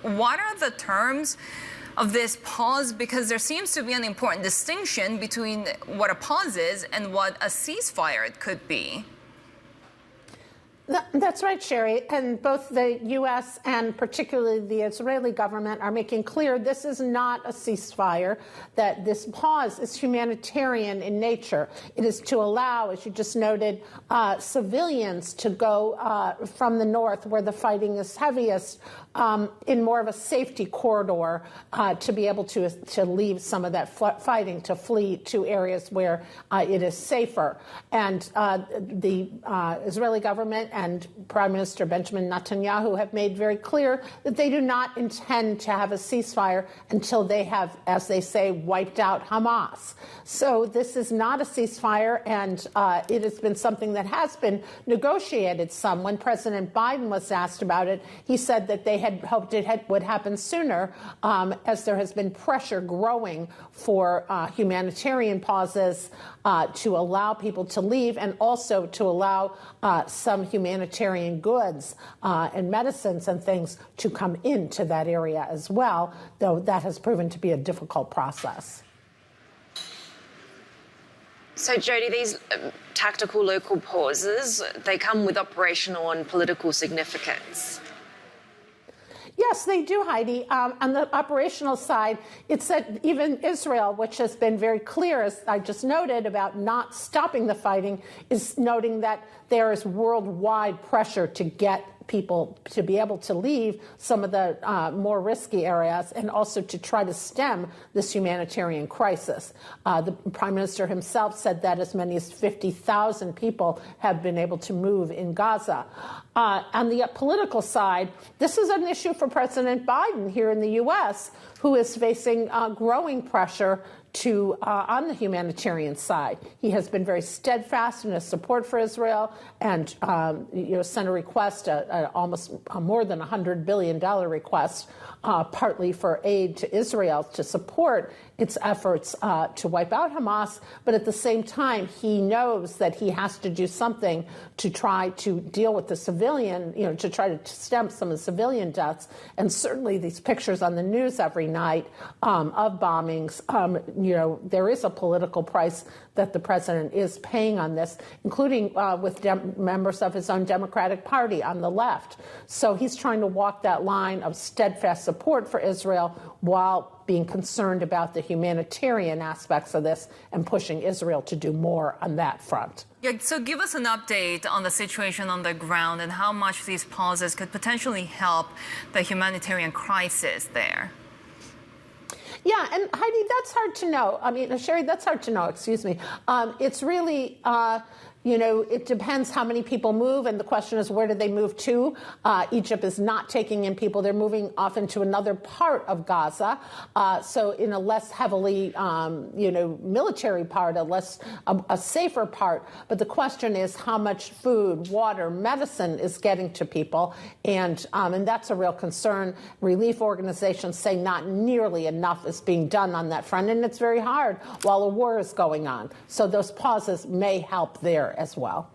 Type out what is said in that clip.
what are the terms of this pause? Because there seems to be an important distinction between what a pause is and what a ceasefire could be. That's right, Sherry. And both the U.S. and particularly the Israeli government are making clear this is not a ceasefire, that this pause is humanitarian in nature. It is to allow, as you just noted, civilians to go from the north, where the fighting is heaviest, in more of a safety corridor, to be able to leave some of that fighting, to flee to areas where it is safer. And the Israeli government and Prime Minister Benjamin Netanyahu have made very clear that they do not intend to have a ceasefire until they have, as they say, wiped out Hamas. So this is not a ceasefire, and it has been something that has been negotiated some. When President Biden was asked about it, he said that they had hoped it would happen sooner, as there has been pressure growing for humanitarian pauses to allow people to leave, and also to allow some humanitarian goods and medicines and things to come into that area as well, though that has proven to be a difficult process. So, Jodi, these tactical local pauses, they come with operational and political significance. Yes, they do, Heidi. On the operational side, it's that even Israel, which has been very clear, as I just noted, about not stopping the fighting, is noting that there is worldwide pressure to get people to be able to leave some of the more risky areas, and also to try to stem this humanitarian crisis. The Prime Minister himself said that as many as 50,000 people have been able to move in Gaza. On the political side, this is an issue for President Biden here in the U.S., who is facing growing pressure on the humanitarian side. He has been very steadfast in his support for Israel, and sent a request, almost more than $100 billion request, partly for aid to Israel to support its efforts to wipe out Hamas. But at the same time, he knows that he has to do something to try to deal with the civilian, to try to stem some of the civilian deaths. And certainly these pictures on the news every night of bombings, there is a political price that the president is paying on this, including with members of his own Democratic Party on the left. So he's trying to walk that line of steadfast support for Israel while being concerned about the humanitarian aspects of this and pushing Israel to do more on that front. Yeah, so give us an update on the situation on the ground and how much these pauses could potentially help the humanitarian crisis there. Yeah, and Heidi, that's hard to know. I mean, Sherry, that's hard to know, excuse me. It's really, it depends how many people move, and the question is, where do they move to? Egypt is not taking in people. They're moving often to another part of Gaza, so in a less heavily, military part, a safer part. But the question is how much food, water, medicine is getting to people, and that's a real concern. Relief organizations say not nearly enough is being done on that front, and it's very hard while a war is going on. So those pauses may help there as well.